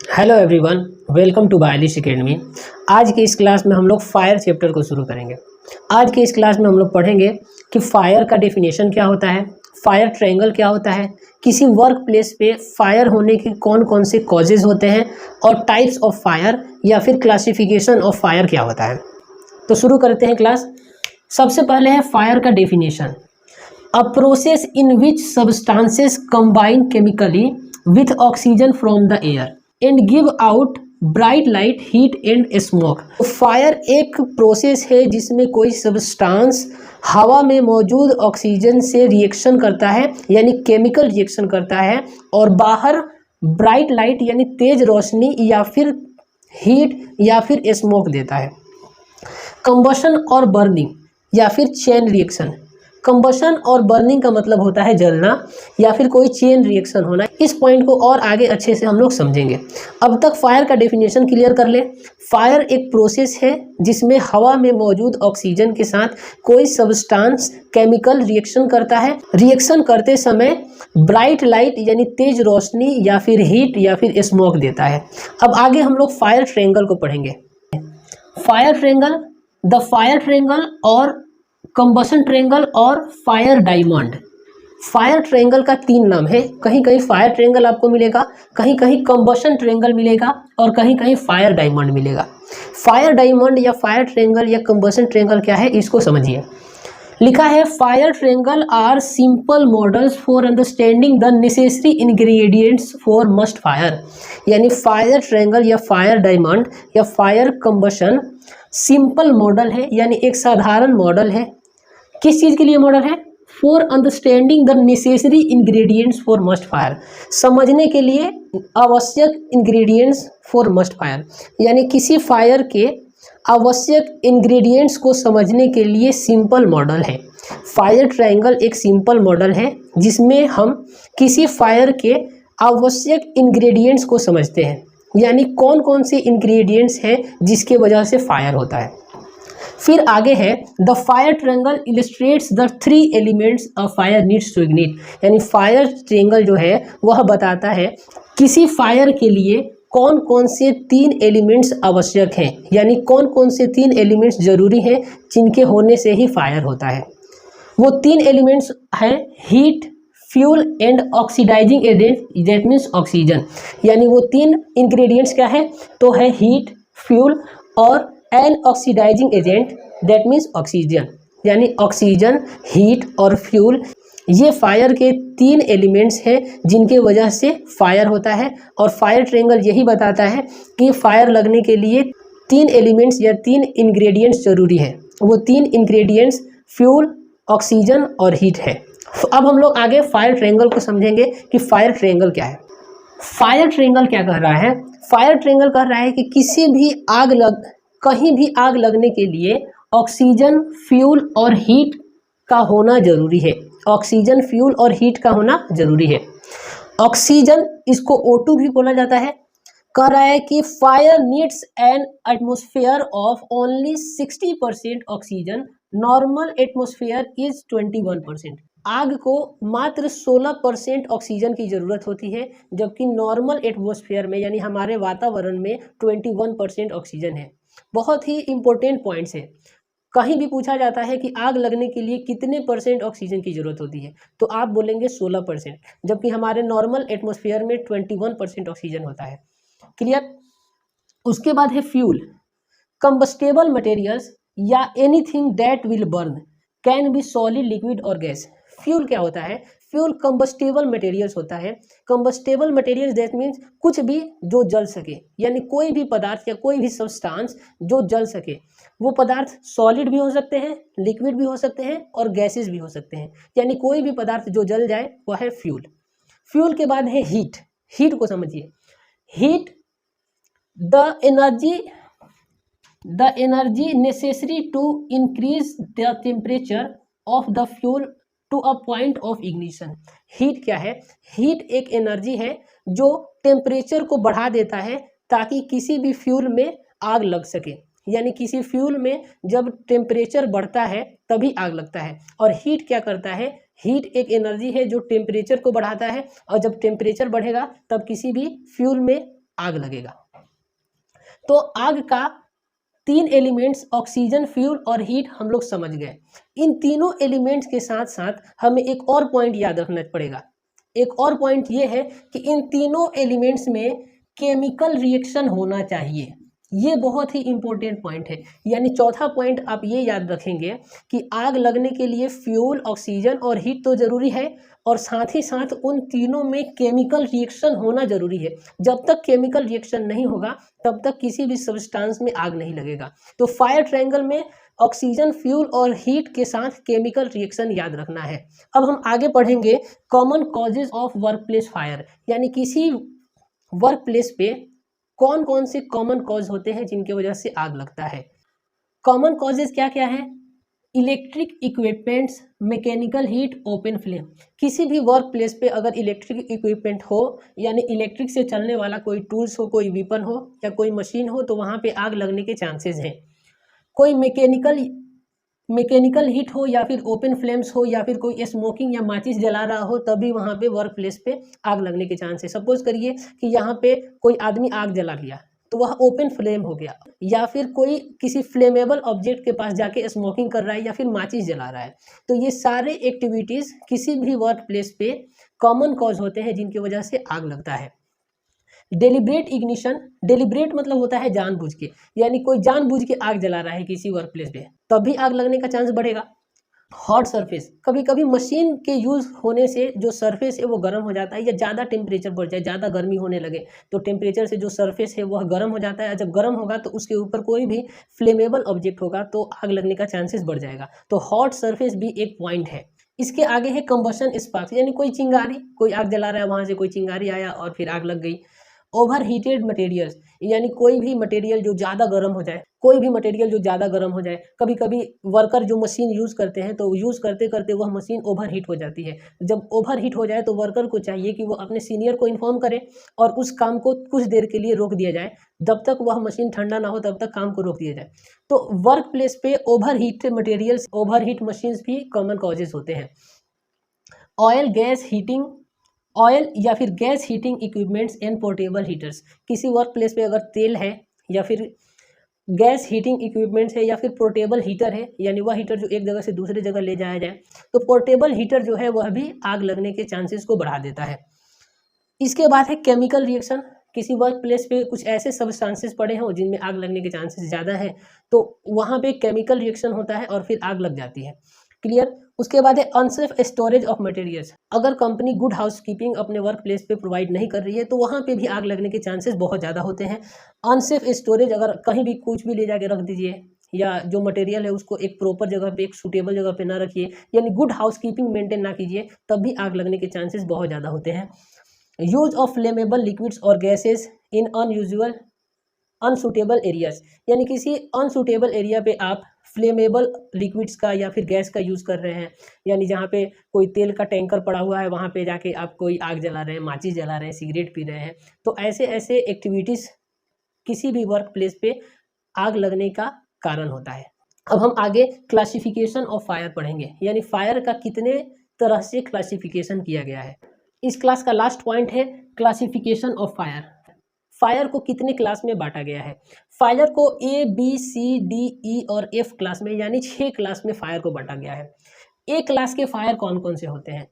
Hello everyone, welcome to Biolish academy. आज के इस क्लास में हम लोग फायर चैप्टर को शुरू करेंगे। आज के इस क्लास में हम लोग पढ़ेंगे कि फायर का डेफिनेशन क्या होता है, फायर ट्रायंगल क्या होता है, किसी वर्क प्लेस पे फायर होने के कौन कौन से कॉजेज होते हैं और टाइप्स ऑफ फायर या फिर क्लासिफिकेशन ऑफ फायर क्या होता है। तो शुरू करते हैं क्लास। सबसे पहले है फायर का definition. A process in which substances combine chemically with oxygen from the air and give out bright light, heat and smoke। Fire एक प्रोसेस है जिसमें कोई सब्सटेंस हवा में मौजूद ऑक्सीजन से रिएक्शन करता है, यानी केमिकल रिएक्शन करता है, और बाहर ब्राइट लाइट यानी तेज रोशनी या फिर हीट या फिर स्मोक देता है। कंबशन और बर्निंग या फिर चेन रिएक्शन। कंबशन और बर्निंग का मतलब होता है जलना या फिर कोई चेन रिएक्शन होना। इस पॉइंट को और आगे अच्छे से हम लोग समझेंगे। अब तक फायर का डेफिनेशन क्लियर कर ले। फायर एक प्रोसेस है जिसमें हवा में मौजूद ऑक्सीजन के साथ कोई सब्सटेंस केमिकल रिएक्शन करता है। रिएक्शन करते समय ब्राइट लाइट यानी तेज रोशनी या फिर हीट या फिर स्मोक देता है। अब आगे हम लोग फायर ट्रायंगल को पढ़ेंगे। Fire triangle, the fire triangle और कंबशन ट्रायंगल और फायर डायमंड। फायर ट्रायंगल का तीन नाम है। कहीं कहीं फायर ट्रायंगल आपको मिलेगा, कहीं कहीं कंबशन ट्रायंगल मिलेगा और कहीं कहीं फायर डायमंड मिलेगा। फायर डायमंड या फायर ट्रायंगल या कंबशन ट्रायंगल क्या है, इसको समझिए। लिखा है fire triangle are simple models for understanding the necessary ingredients for must fire. यानी फायर ट्रायंगल या फायर डायमंड या फायर कंबशन सिंपल मॉडल है, यानी एक साधारण मॉडल है। किस चीज़ के लिए मॉडल है? For understanding the necessary ingredients for must fire. समझने के लिए आवश्यक इंग्रेडिएंट्स फॉर मस्ट फायर, यानी किसी फायर के आवश्यक इंग्रेडिएंट्स को समझने के लिए सिंपल मॉडल है। फायर ट्रायंगल एक सिंपल मॉडल है जिसमें हम किसी फायर के आवश्यक इंग्रेडिएंट्स को समझते हैं, यानी कौन कौन से इंग्रेडिएंट्स हैं जिसके वजह से फायर होता है। फिर आगे है the fire triangle illustrates the three elements a fire needs to ignite. यानी फायर ट्रायंगल जो है वह बताता है किसी फायर के लिए कौन कौन से तीन एलिमेंट्स आवश्यक हैं, यानी कौन कौन से तीन एलिमेंट्स जरूरी हैं जिनके होने से ही फायर होता है। वो तीन एलिमेंट्स हैं heat, fuel and oxidising agent, that means oxygen. यानी वो तीन इंग्रेडिएंट्स क्या है, तो है हीट, फ्यूल और an oxidising agent, that means oxygen. यानी ऑक्सीजन, हीट और फ्यूल ये फायर के तीन एलिमेंट्स हैं जिनके वजह से फायर होता है। और फायर ट्रायंगल यही बताता है कि फायर लगने के लिए तीन एलिमेंट्स या तीन इंग्रेडिएंट्स जरूरी है। वो तीन इंग्रेडिएंट्स फ्यूल, ऑक्सीजन और हीट है। अब हम लोग आगे फायर ट्रायंगल को समझेंगे कि फायर ट्रायंगल क्या है। फायर ट्रायंगल क्या कह रहा है? फायर ट्रायंगल कह रहा है कि किसी भी कहीं भी आग लगने के लिए ऑक्सीजन, फ्यूल और हीट का होना जरूरी है। ऑक्सीजन, फ्यूल और हीट का होना जरूरी है। ऑक्सीजन, इसको O2 भी बोला जाता है। कह रहा है कि fire needs an atmosphere of only 60% oxygen, normal atmosphere is 21%। आग को मात्र 16% ऑक्सीजन की ज़रूरत होती है, जबकि नॉर्मल एटमॉस्फेयर में यानी हमारे वातावरण में 21% ऑक्सीजन है। बहुत ही इंपॉर्टेंट पॉइंट्स है। कहीं भी पूछा जाता है कि आग लगने के लिए कितने परसेंट ऑक्सीजन की ज़रूरत होती है, तो आप बोलेंगे 16%, जबकि हमारे नॉर्मल एटमॉस्फेयर में 21% ऑक्सीजन होता है। क्लियर? उसके बाद है फ्यूल। कंबस्टेबल मटेरियल्स या anything that will burn can be solid, liquid और गैस। फ्यूल क्या होता है? फ्यूल कंबस्टेबल मटेरियल्स होता है। कंबस्टेबल मटेरियल्स दैट मीन्स कुछ भी जो जल सके, यानी कोई भी पदार्थ या कोई भी सब्सटेंस जो जल सके। वो पदार्थ सॉलिड भी हो सकते हैं, लिक्विड भी हो सकते हैं और गैसेस भी हो सकते हैं, यानी कोई भी पदार्थ जो जल जाए वह है फ्यूल। फ्यूल के बाद है हीट। हीट को समझिए। Heat, the energy necessary to increase the temperature of the fuel to a point of ignition. Heat क्या है? हीट एक एनर्जी है जो टेम्परेचर को बढ़ा देता है ताकि किसी भी फ्यूल में आग लग सके। यानी किसी फ्यूल में जब टेम्परेचर बढ़ता है तभी आग लगता है। और हीट क्या करता है? हीट एक एनर्जी है जो टेम्परेचर को बढ़ाता है, और जब टेम्परेचर बढ़ेगा तब किसी भी फ्यूल में आग लगेगा। तो आग का 3 एलिमेंट्स ऑक्सीजन, फ्यूल और हीट हम लोग समझ गए। इन तीनों एलिमेंट्स के साथ साथ हमें एक और पॉइंट याद रखना पड़ेगा। एक और पॉइंट ये है कि इन तीनों एलिमेंट्स में केमिकल रिएक्शन होना चाहिए। ये बहुत ही इंपॉर्टेंट पॉइंट है। यानी चौथा पॉइंट आप ये याद रखेंगे कि आग लगने के लिए फ्यूल, ऑक्सीजन और हीट तो ज़रूरी है, और साथ ही साथ उन तीनों में केमिकल रिएक्शन होना ज़रूरी है। जब तक केमिकल रिएक्शन नहीं होगा तब तक किसी भी सब्सटेंस में आग नहीं लगेगा। तो फायर ट्रायंगल में ऑक्सीजन, फ्यूल और हीट के साथ केमिकल रिएक्शन याद रखना है। अब हम आगे पढ़ेंगे common causes of work place fire, यानी किसी वर्क प्लेस पे कौन कौन से कॉमन कॉज होते हैं जिनकी वजह से आग लगता है। कॉमन कॉजेज क्या क्या है? Electric equipments, mechanical heat, open flame. किसी भी वर्क प्लेस पे अगर इलेक्ट्रिक इक्विपमेंट हो, यानी इलेक्ट्रिक से चलने वाला कोई टूल्स हो, कोई वेपन हो या कोई मशीन हो, तो वहाँ पे आग लगने के चांसेस हैं। कोई मैकेनिकल हीट हो या फिर ओपन फ्लेम्स हो या फिर कोई स्मोकिंग या माचिस जला रहा हो, तभी वहाँ पे वर्क प्लेस पे आग लगने के चांस है। सपोज करिए कि यहाँ पे कोई आदमी आग जला लिया तो वह ओपन फ्लेम हो गया, या फिर कोई किसी फ्लेमेबल ऑब्जेक्ट के पास जाके स्मोकिंग कर रहा है या फिर माचिस जला रहा है। तो ये सारे एक्टिविटीज़ किसी भी वर्क प्लेस पे कॉमन कॉज होते हैं जिनकी वजह से आग लगता है। डेलिब्रेट इग्निशन, डेलिब्रेट मतलब होता है जानबूझ के, यानी कोई जानबूझ के आग जला रहा है किसी वर्क प्लेस पे, तभी आग लगने का चांस बढ़ेगा। हॉट सरफेस, कभी कभी मशीन के यूज़ होने से जो सरफेस है वो गर्म हो जाता है, या ज़्यादा टेम्परेचर बढ़ जाए, ज़्यादा गर्मी होने लगे तो टेम्परेचर से जो सरफेस है वह गर्म हो जाता है। जब गर्म होगा तो उसके ऊपर कोई भी फ्लेमेबल ऑब्जेक्ट होगा तो आग लगने का चांसेस बढ़ जाएगा। तो हॉट सरफेस भी एक पॉइंट है। इसके आगे है कंबशन स्पार्क, यानी कोई चिंगारी, कोई आग जला रहा है, वहाँ से कोई चिंगारी आया और फिर आग लग गई। ओवर हीटेड मटेरियल्स, यानी कोई भी मटेरियल जो ज़्यादा गर्म हो जाए, कोई भी मटेरियल जो ज़्यादा गर्म हो जाए। कभी कभी वर्कर जो मशीन यूज़ करते हैं तो यूज़ करते करते वह मशीन ओवर हीट हो जाती है। जब ओवर हीट हो जाए तो वर्कर को चाहिए कि वो अपने सीनियर को इन्फॉर्म करे और उस काम को कुछ देर के लिए रोक दिया जाए। जब तक वह मशीन ठंडा ना हो तब तक काम को रोक दिया जाए। तो वर्क प्लेस पे over heat materials, over heat machines भी कॉमन कॉजेज होते हैं। ऑयल गैस हीटिंग, ऑयल या फिर gas heating equipments and portable heaters. किसी वर्क प्लेस पे अगर तेल है या फिर गैस हीटिंग इक्विपमेंट्स है या फिर पोर्टेबल हीटर है, यानी वह हीटर जो एक जगह से दूसरी जगह ले जाया जाए, तो पोर्टेबल हीटर जो है वह भी आग लगने के चांसेस को बढ़ा देता है। इसके बाद है केमिकल रिएक्शन। किसी वर्क प्लेस पे कुछ ऐसे सब्सटेंसेस पड़े हों जिनमें आग लगने के चांसेस ज़्यादा है, तो वहाँ पे केमिकल रिएक्शन होता है और फिर आग लग जाती है। क्लियर? उसके बाद है अनसेफ स्टोरेज ऑफ मटेरियल्स। अगर कंपनी गुड हाउसकीपिंग अपने वर्क प्लेस पे प्रोवाइड नहीं कर रही है तो वहाँ पे भी आग लगने के चांसेस बहुत ज़्यादा होते हैं। अनसेफ स्टोरेज, अगर कहीं भी कुछ भी ले जाके रख दीजिए या जो मटेरियल है उसको एक प्रॉपर जगह पे, एक सूटेबल जगह पे ना रखिए, यानी गुड हाउसकीपिंग मेंटेन ना कीजिए, तब भी आग लगने के चांसेस बहुत ज़्यादा होते हैं। यूज ऑफ फ्लेमेबल लिक्विड्स और गैसेस इन अनसूटेबल एरियाज, यानी किसी अनसूटेबल एरिया पे आप फ्लेमेबल लिक्विड्स का या फिर गैस का यूज़ कर रहे हैं, यानी जहाँ पे कोई तेल का टैंकर पड़ा हुआ है वहाँ पे जाके आप कोई आग जला रहे हैं, माचिस जला रहे हैं, सिगरेट पी रहे हैं, तो ऐसे ऐसे एक्टिविटीज़ किसी भी वर्क प्लेस पे आग लगने का कारण होता है। अब हम आगे क्लासिफिकेशन ऑफ फायर पढ़ेंगे, यानी फायर का कितने तरह से क्लासिफिकेशन किया गया है। इस क्लास का लास्ट पॉइंट है क्लासिफिकेशन ऑफ फायर। फायर को कितने क्लास में बांटा गया है? फायर को ए, बी, सी, डी, ई और एफ क्लास में, यानी 6 क्लास में फायर को बांटा गया है। ए क्लास के फायर कौन कौन से होते हैं?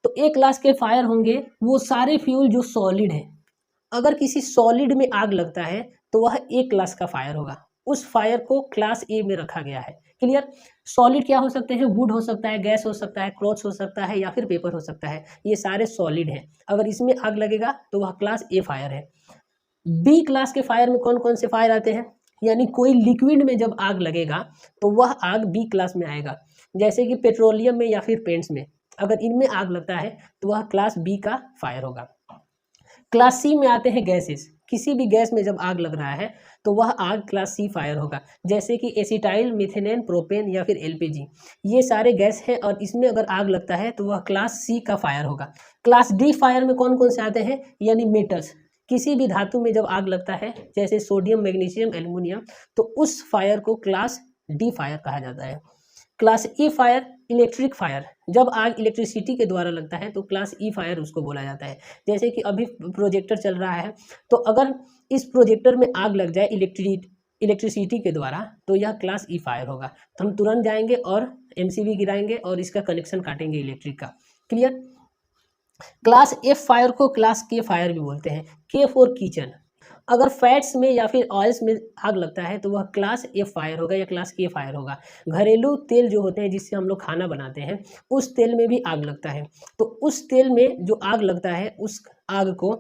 तो ए क्लास के फायर होंगे वो सारे फ्यूल जो सॉलिड हैं। अगर किसी सॉलिड में आग लगता है तो वह ए क्लास का फायर होगा, उस फायर को क्लास ए में रखा गया है। क्लियर? सॉलिड क्या हो सकते हैं? वुड हो सकता है, गैस हो सकता है, क्लॉथ्स हो सकता है या फिर पेपर हो सकता है। ये सारे सॉलिड हैं। अगर इसमें आग लगेगा तो वह क्लास ए फायर है। बी क्लास के फायर में कौन कौन से फायर आते हैं? यानी कोई लिक्विड में जब आग लगेगा तो वह आग बी क्लास में आएगा, जैसे कि पेट्रोलियम में या फिर पेंट्स में। अगर इनमें आग लगता है तो वह क्लास बी का फायर होगा। क्लास सी में आते हैं गैसेस। किसी भी गैस में जब आग लग रहा है तो वह आग क्लास सी फायर होगा, जैसे कि एसिटाइल, मिथेनेन, प्रोपेन या फिर एलपीजी। ये सारे गैस हैं और इसमें अगर आग लगता है तो वह क्लास सी का फायर होगा। क्लास डी फायर में कौन कौन से आते हैं? यानी मेटल्स। किसी भी धातु में जब आग लगता है जैसे सोडियम, मैग्नीशियम, एल्युमिनियम, तो उस फायर को क्लास डी फायर कहा जाता है। क्लास ई फायर इलेक्ट्रिक फायर, जब आग इलेक्ट्रिसिटी के द्वारा लगता है तो क्लास ई फायर उसको बोला जाता है। जैसे कि अभी प्रोजेक्टर चल रहा है, तो अगर इस प्रोजेक्टर में आग लग जाए इलेक्ट्रिसिटी के द्वारा तो यह क्लास ई फायर होगा। तो हम तुरंत जाएंगे और एमसीबी गिराएंगे और इसका कनेक्शन काटेंगे इलेक्ट्रिक का। क्लियर। क्लास एफ फायर को क्लास के फायर भी बोलते हैं। के फॉर किचन, अगर फैट्स में या फिर ऑयल्स में आग लगता है तो वह क्लास एफ फायर होगा या क्लास के फायर होगा। घरेलू तेल जो होते हैं जिससे हम लोग खाना बनाते हैं, उस तेल में भी आग लगता है, तो उस तेल में जो आग लगता है उस आग को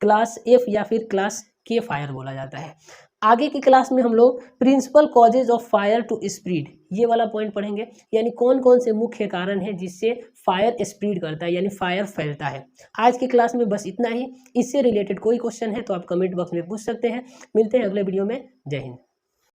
क्लास एफ या फिर क्लास के फायर बोला जाता है। आगे की क्लास में हम लोग principal causes of fire to spread ये वाला पॉइंट पढ़ेंगे, यानी कौन कौन से मुख्य कारण हैं जिससे फायर स्प्रीड करता है यानी फायर फैलता है। आज की क्लास में बस इतना ही। इससे रिलेटेड कोई क्वेश्चन है तो आप कमेंट बॉक्स में पूछ सकते हैं। मिलते हैं अगले वीडियो में। जय हिंद।